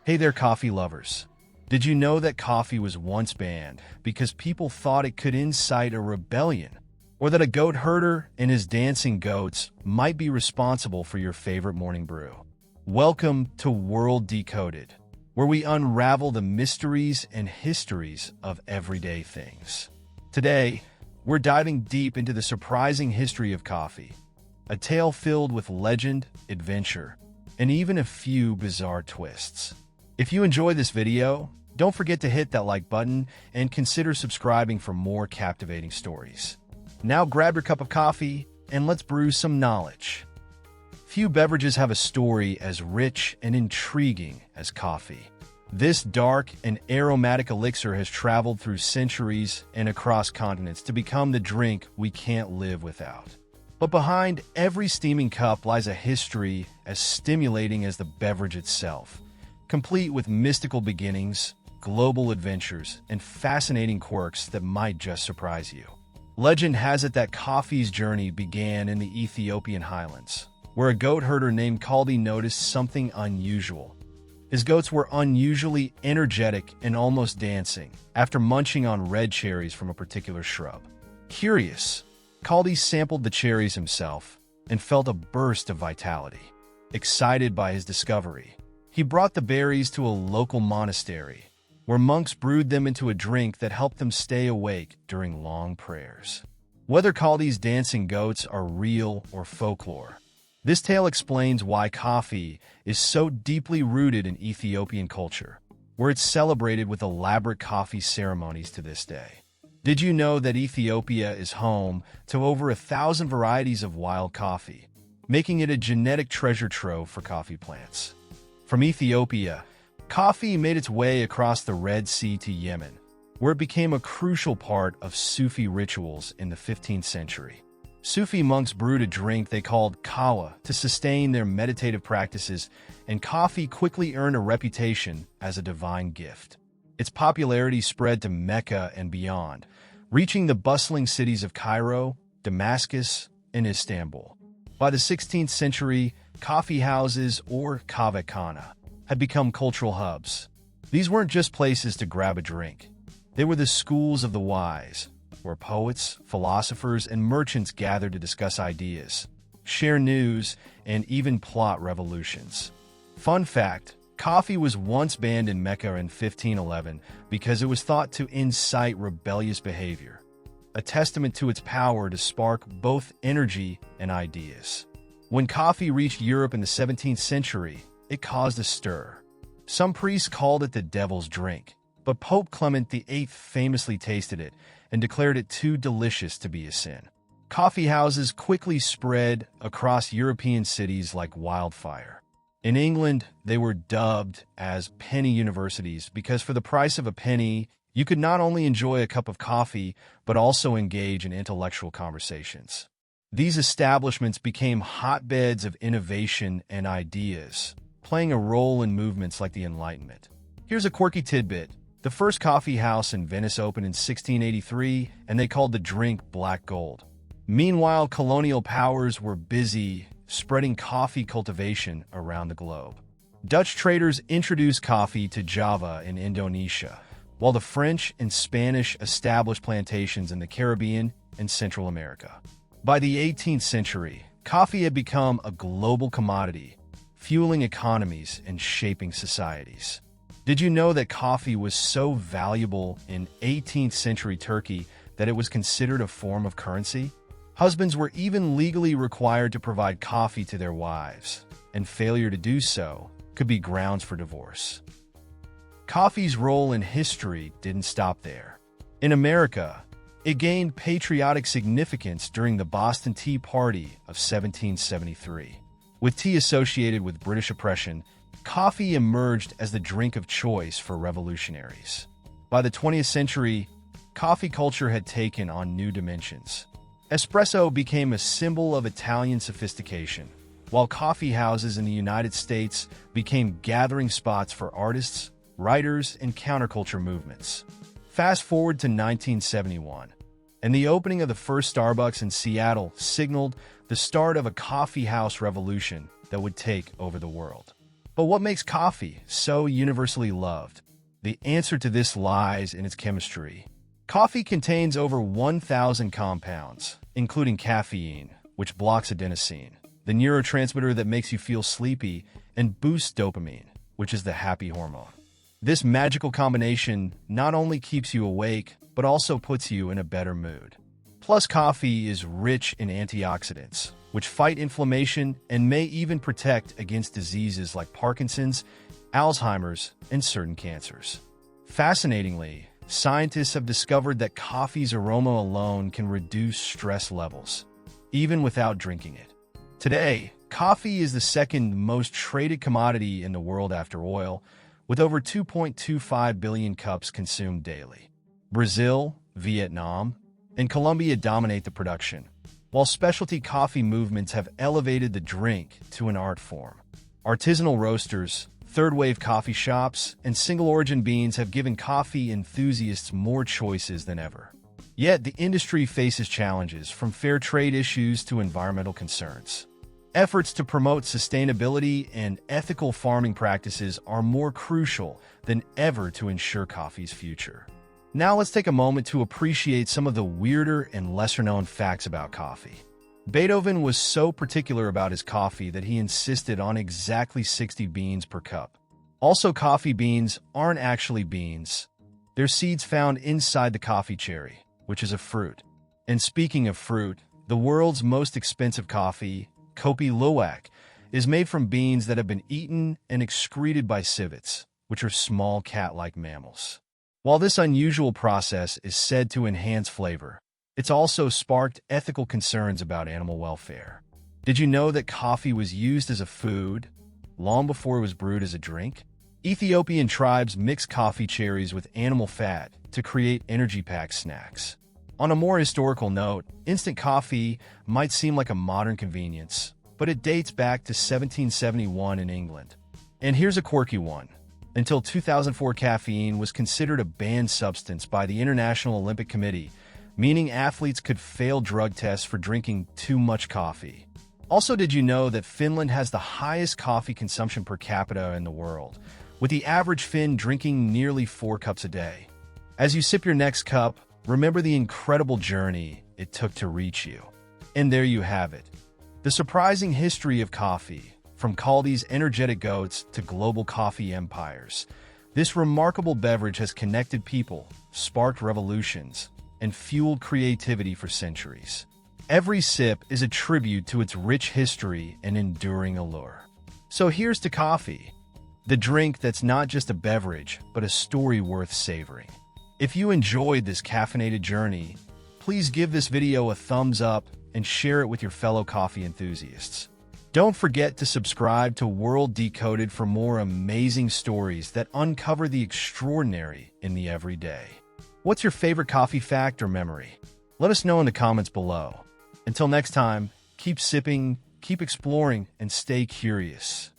Hey there, coffee lovers. Did you know that coffee was once banned because people thought it could incite a rebellion? Or that a goat herder and his dancing goats might be responsible for your favorite morning brew? Welcome to World Decoded, where we unravel the mysteries and histories of everyday things. Today, we're diving deep into the surprising history of coffee, a tale filled with legend, adventure, and even a few bizarre twists. If you enjoy this video, don't forget to hit that like button and consider subscribing for more captivating stories. Now grab your cup of coffee and let's brew some knowledge. Few beverages have a story as rich and intriguing as coffee. This dark and aromatic elixir has traveled through centuries and across continents to become the drink we can't live without. But behind every steaming cup lies a history as stimulating as the beverage itself, complete with mystical beginnings, global adventures, and fascinating quirks that might just surprise you. Legend has it that coffee's journey began in the Ethiopian highlands, where a goat herder named Kaldi noticed something unusual. His goats were unusually energetic and almost dancing after munching on red cherries from a particular shrub. Curious, Kaldi sampled the cherries himself and felt a burst of vitality. Excited by his discovery, he brought the berries to a local monastery, where monks brewed them into a drink that helped them stay awake during long prayers. Whether Kaldi's dancing goats are real or folklore, this tale explains why coffee is so deeply rooted in Ethiopian culture, where it's celebrated with elaborate coffee ceremonies to this day. Did you know that Ethiopia is home to over 1,000 varieties of wild coffee, making it a genetic treasure trove for coffee plants? From Ethiopia, coffee made its way across the Red Sea to Yemen, where it became a crucial part of Sufi rituals in the 15th century. Sufi monks brewed a drink they called kawa to sustain their meditative practices, and coffee quickly earned a reputation as a divine gift. Its popularity spread to Mecca and beyond, reaching the bustling cities of Cairo, Damascus, and Istanbul. By the 16th century, coffeehouses, or kavakana, had become cultural hubs. These weren't just places to grab a drink. They were the schools of the wise, where poets, philosophers, and merchants gathered to discuss ideas, share news, and even plot revolutions. Fun fact, coffee was once banned in Mecca in 1511 because it was thought to incite rebellious behavior, a testament to its power to spark both energy and ideas. When coffee reached Europe in the 17th century, it caused a stir. Some priests called it the devil's drink, but Pope Clement VIII famously tasted it and declared it too delicious to be a sin. Coffee houses quickly spread across European cities like wildfire. In England, they were dubbed as penny universities because for the price of a penny, you could not only enjoy a cup of coffee, but also engage in intellectual conversations. These establishments became hotbeds of innovation and ideas, playing a role in movements like the Enlightenment. Here's a quirky tidbit. The first coffee house in Venice opened in 1683, and they called the drink black gold. Meanwhile, colonial powers were busy spreading coffee cultivation around the globe. Dutch traders introduced coffee to Java in Indonesia, while the French and Spanish established plantations in the Caribbean and Central America. By the 18th century, coffee had become a global commodity, fueling economies and shaping societies. Did you know that coffee was so valuable in 18th century Turkey that it was considered a form of currency? Husbands were even legally required to provide coffee to their wives, and failure to do so could be grounds for divorce. Coffee's role in history didn't stop there. In America, it gained patriotic significance during the Boston Tea Party of 1773. With tea associated with British oppression, coffee emerged as the drink of choice for revolutionaries. By the 20th century, coffee culture had taken on new dimensions. Espresso became a symbol of Italian sophistication, while coffee houses in the United States became gathering spots for artists, writers, and counterculture movements. Fast forward to 1971, and the opening of the first Starbucks in Seattle signaled the start of a coffee house revolution that would take over the world. But what makes coffee so universally loved? The answer to this lies in its chemistry. Coffee contains over 1,000 compounds, including caffeine, which blocks adenosine, the neurotransmitter that makes you feel sleepy, and boosts dopamine, which is the happy hormone. This magical combination not only keeps you awake, but also puts you in a better mood. Plus, coffee is rich in antioxidants, which fight inflammation and may even protect against diseases like Parkinson's, Alzheimer's, and certain cancers. Fascinatingly, scientists have discovered that coffee's aroma alone can reduce stress levels, even without drinking it. Today, coffee is the second most traded commodity in the world after oil, with over 2.25 billion cups consumed daily. Brazil, Vietnam, and Colombia dominate the production, while specialty coffee movements have elevated the drink to an art form. Artisanal roasters, third-wave coffee shops, and single-origin beans have given coffee enthusiasts more choices than ever. Yet, the industry faces challenges from fair trade issues to environmental concerns. Efforts to promote sustainability and ethical farming practices are more crucial than ever to ensure coffee's future. Now let's take a moment to appreciate some of the weirder and lesser-known facts about coffee. Beethoven was so particular about his coffee that he insisted on exactly 60 beans per cup. Also, coffee beans aren't actually beans. They're seeds found inside the coffee cherry, which is a fruit. And speaking of fruit, the world's most expensive coffee, Kopi Luwak, is made from beans that have been eaten and excreted by civets, which are small cat-like mammals. While this unusual process is said to enhance flavor, it's also sparked ethical concerns about animal welfare. Did you know that coffee was used as a food long before it was brewed as a drink? Ethiopian tribes mix coffee cherries with animal fat to create energy-packed snacks. On a more historical note, instant coffee might seem like a modern convenience, but it dates back to 1771 in England. And here's a quirky one. Until 2004, caffeine was considered a banned substance by the International Olympic Committee, meaning athletes could fail drug tests for drinking too much coffee. Also, did you know that Finland has the highest coffee consumption per capita in the world, with the average Finn drinking nearly 4 cups a day? As you sip your next cup, remember the incredible journey it took to reach you. And there you have it. The surprising history of coffee, from Kaldi's energetic goats to global coffee empires. This remarkable beverage has connected people, sparked revolutions, and fueled creativity for centuries. Every sip is a tribute to its rich history and enduring allure. So here's to coffee, the drink that's not just a beverage, but a story worth savoring. If you enjoyed this caffeinated journey, please give this video a thumbs up and share it with your fellow coffee enthusiasts. Don't forget to subscribe to World Decoded for more amazing stories that uncover the extraordinary in the everyday. What's your favorite coffee fact or memory? Let us know in the comments below. Until next time, keep sipping, keep exploring, and stay curious.